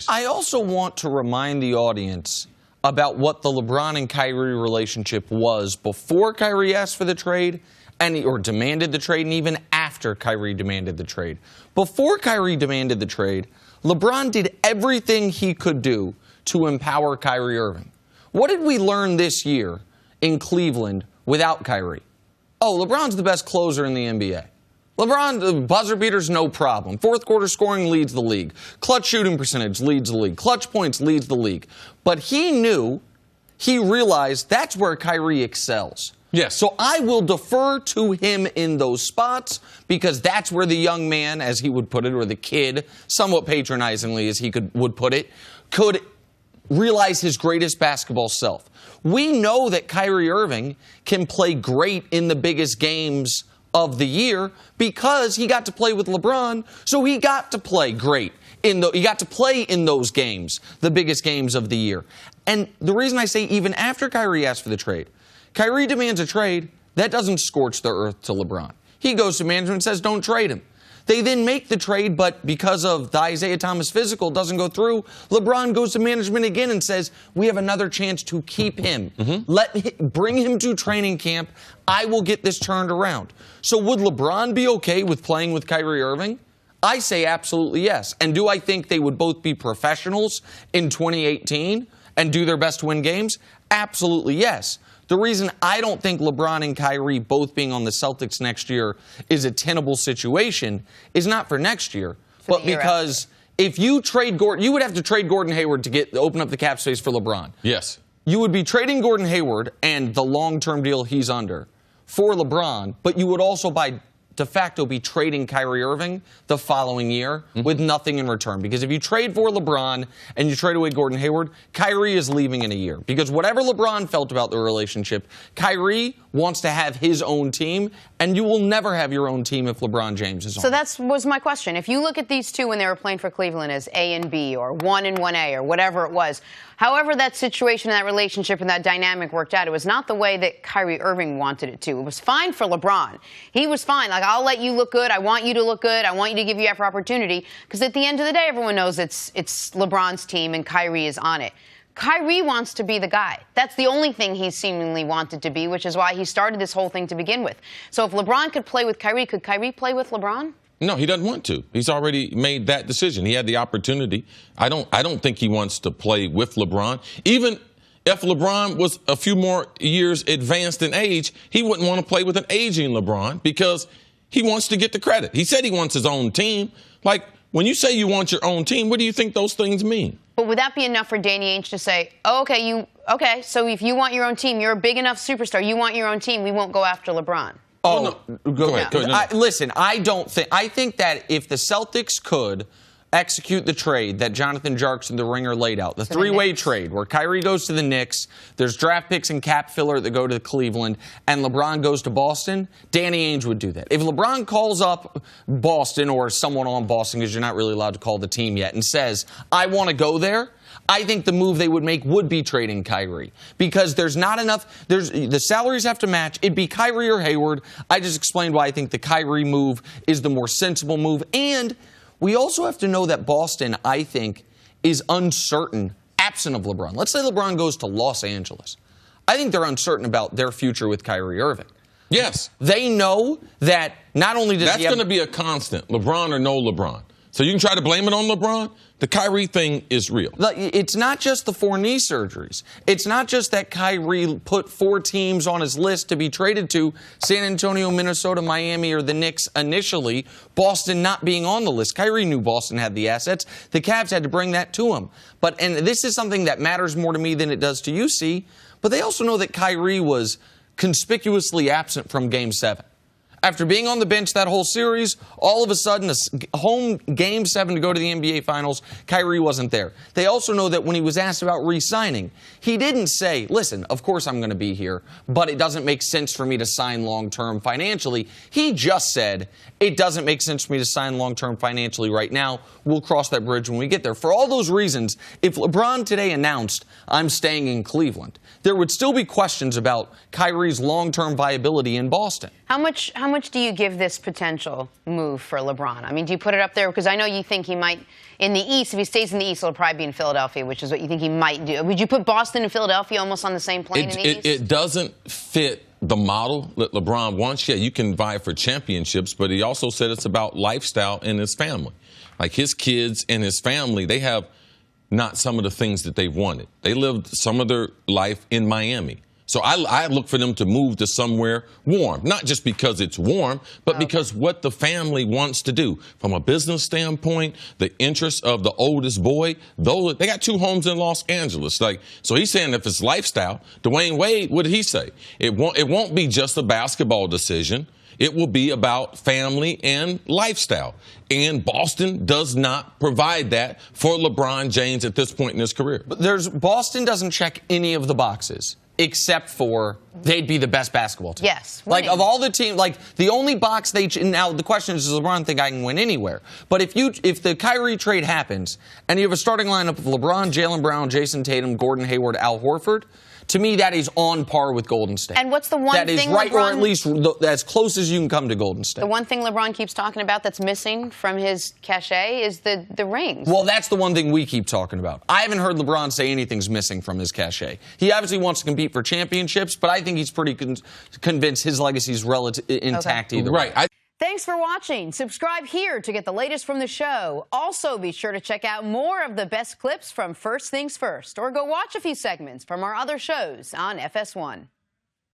I also want to remind the audience about what the LeBron and Kyrie relationship was before Kyrie asked for the trade or demanded the trade, and even after Kyrie demanded the trade. Before Kyrie demanded the trade, LeBron did everything he could do to empower Kyrie Irving. What did we learn this year in Cleveland without Kyrie? Oh, LeBron's the best closer in the NBA. LeBron, the buzzer beater's no problem. Fourth quarter scoring leads the league. Clutch shooting percentage leads the league. Clutch points leads the league. But he realized that's where Kyrie excels. Yes. So I will defer to him in those spots because that's where the young man, as he would put it, or the kid, somewhat patronizingly as he would put it, could realize his greatest basketball self. We know that Kyrie Irving can play great in the biggest games of the year because he got to play with LeBron, so he got to play great. He got to play in those games, the biggest games of the year. And the reason I say even after Kyrie asked for the trade, Kyrie demands a trade, that doesn't scorch the earth to LeBron. He goes to management and says, don't trade him. They then make the trade, but because of the Isaiah Thomas physical doesn't go through, LeBron goes to management again and says, we have another chance to keep him. Bring him to training camp. I will get this turned around. So would LeBron be okay with playing with Kyrie Irving? I say absolutely yes. And do I think they would both be professionals in 2018 and do their best to win games? Absolutely yes. The reason I don't think LeBron and Kyrie both being on the Celtics next year is a tenable situation is not for next year, but because if you trade Gordon, you would have to trade Gordon Hayward to open up the cap space for LeBron. Yes. You would be trading Gordon Hayward and the long-term deal he's under for LeBron, but you would also by de facto be trading Kyrie Irving the following year with nothing in return. Because if you trade for LeBron and you trade away Gordon Hayward, Kyrie is leaving in a year. Because whatever LeBron felt about the relationship, Kyrie wants to have his own team, and you will never have your own team if LeBron James is on. So that was my question. If you look at these two when they were playing for Cleveland as A and B or 1 and 1A or whatever it was, however that situation, that relationship, and that dynamic worked out, it was not the way that Kyrie Irving wanted it to. It was fine for LeBron. He was fine. Like, I'll let you look good. I want you to look good. I want you to give you every opportunity. Because at the end of the day, everyone knows it's LeBron's team and Kyrie is on it. Kyrie wants to be the guy. That's the only thing he seemingly wanted to be, which is why he started this whole thing to begin with. So if LeBron could play with Kyrie, could Kyrie play with LeBron? No, he doesn't want to. He's already made that decision. He had the opportunity. I don't think he wants to play with LeBron. Even if LeBron was a few more years advanced in age, he wouldn't want to play with an aging LeBron because he wants to get the credit. He said he wants his own team. Like, when you say you want your own team, what do you think those things mean? But would that be enough for Danny Ainge to say, oh, okay, so if you want your own team, you're a big enough superstar, you want your own team, we won't go after LeBron? Oh, no. Go ahead. No. Listen, I think that if the Celtics could execute the trade that Jonathan Jarks and the Ringer laid out, the three-way trade where Kyrie goes to the Knicks, there's draft picks and cap filler that go to Cleveland, and LeBron goes to Boston, Danny Ainge would do that. If LeBron calls up Boston or someone on Boston, because you're not really allowed to call the team yet, and says, I want to go there, I think the move they would make would be trading Kyrie because there's not enough. The salaries have to match. It'd be Kyrie or Hayward. I just explained why I think the Kyrie move is the more sensible move. And we also have to know that Boston, I think, is uncertain, absent of LeBron. Let's say LeBron goes to Los Angeles. I think they're uncertain about their future with Kyrie Irving. Yes. They know that not only does That's going to be a constant, LeBron or no LeBron. So you can try to blame it on LeBron. The Kyrie thing is real. It's not just the 4 knee surgeries. It's not just that Kyrie put 4 teams on his list to be traded to, San Antonio, Minnesota, Miami, or the Knicks initially, Boston not being on the list. Kyrie knew Boston had the assets. The Cavs had to bring that to him. And this is something that matters more to me than it does to you, C. But they also know that Kyrie was conspicuously absent from Game 7. After being on the bench that whole series, all of a sudden, a home Game 7 to go to the NBA Finals, Kyrie wasn't there. They also know that when he was asked about re-signing, he didn't say, listen, of course I'm going to be here, but it doesn't make sense for me to sign long-term financially. He just said, it doesn't make sense for me to sign long-term financially right now. We'll cross that bridge when we get there. For all those reasons, if LeBron today announced, I'm staying in Cleveland, there would still be questions about Kyrie's long-term viability in Boston. How much much do you give this potential move for LeBron? I mean, do you put it up there? Because I know you think he might, in the East, if he stays in the East, it'll probably be in Philadelphia, which is what you think he might do. Would you put Boston and Philadelphia almost on the same plane in the East? It doesn't fit the model that LeBron wants. Yeah, you can vie for championships, but he also said it's about lifestyle in his family. Like his kids and his family, they have not some of the things that they've wanted. They lived some of their life in Miami. So I look for them to move to somewhere warm, not just because it's warm, but because what the family wants to do. From a business standpoint, the interests of the oldest boy, they got 2 homes in Los Angeles. So he's saying if it's lifestyle, Dwayne Wade, what did he say? It won't be just a basketball decision. It will be about family and lifestyle. And Boston does not provide that for LeBron James at this point in his career. But Boston doesn't check any of the boxes, except for they'd be the best basketball team. Yes. Like, of all the teams, the only box now the question is, does LeBron think I can win anywhere? But if the Kyrie trade happens, and you have a starting lineup of LeBron, Jaylen Brown, Jason Tatum, Gordon Hayward, Al Horford, to me, that is on par with Golden State. And what's the one thing that is right, or at least as close as you can come to Golden State. The one thing LeBron keeps talking about that's missing from his cachet is the rings. Well, that's the one thing we keep talking about. I haven't heard LeBron say anything's missing from his cachet. He obviously wants to compete for championships, but I think he's pretty convinced his legacy is intact either way. Right. Thanks for watching. Subscribe here to get the latest from the show. Also, be sure to check out more of the best clips from First Things First, or go watch a few segments from our other shows on FS1.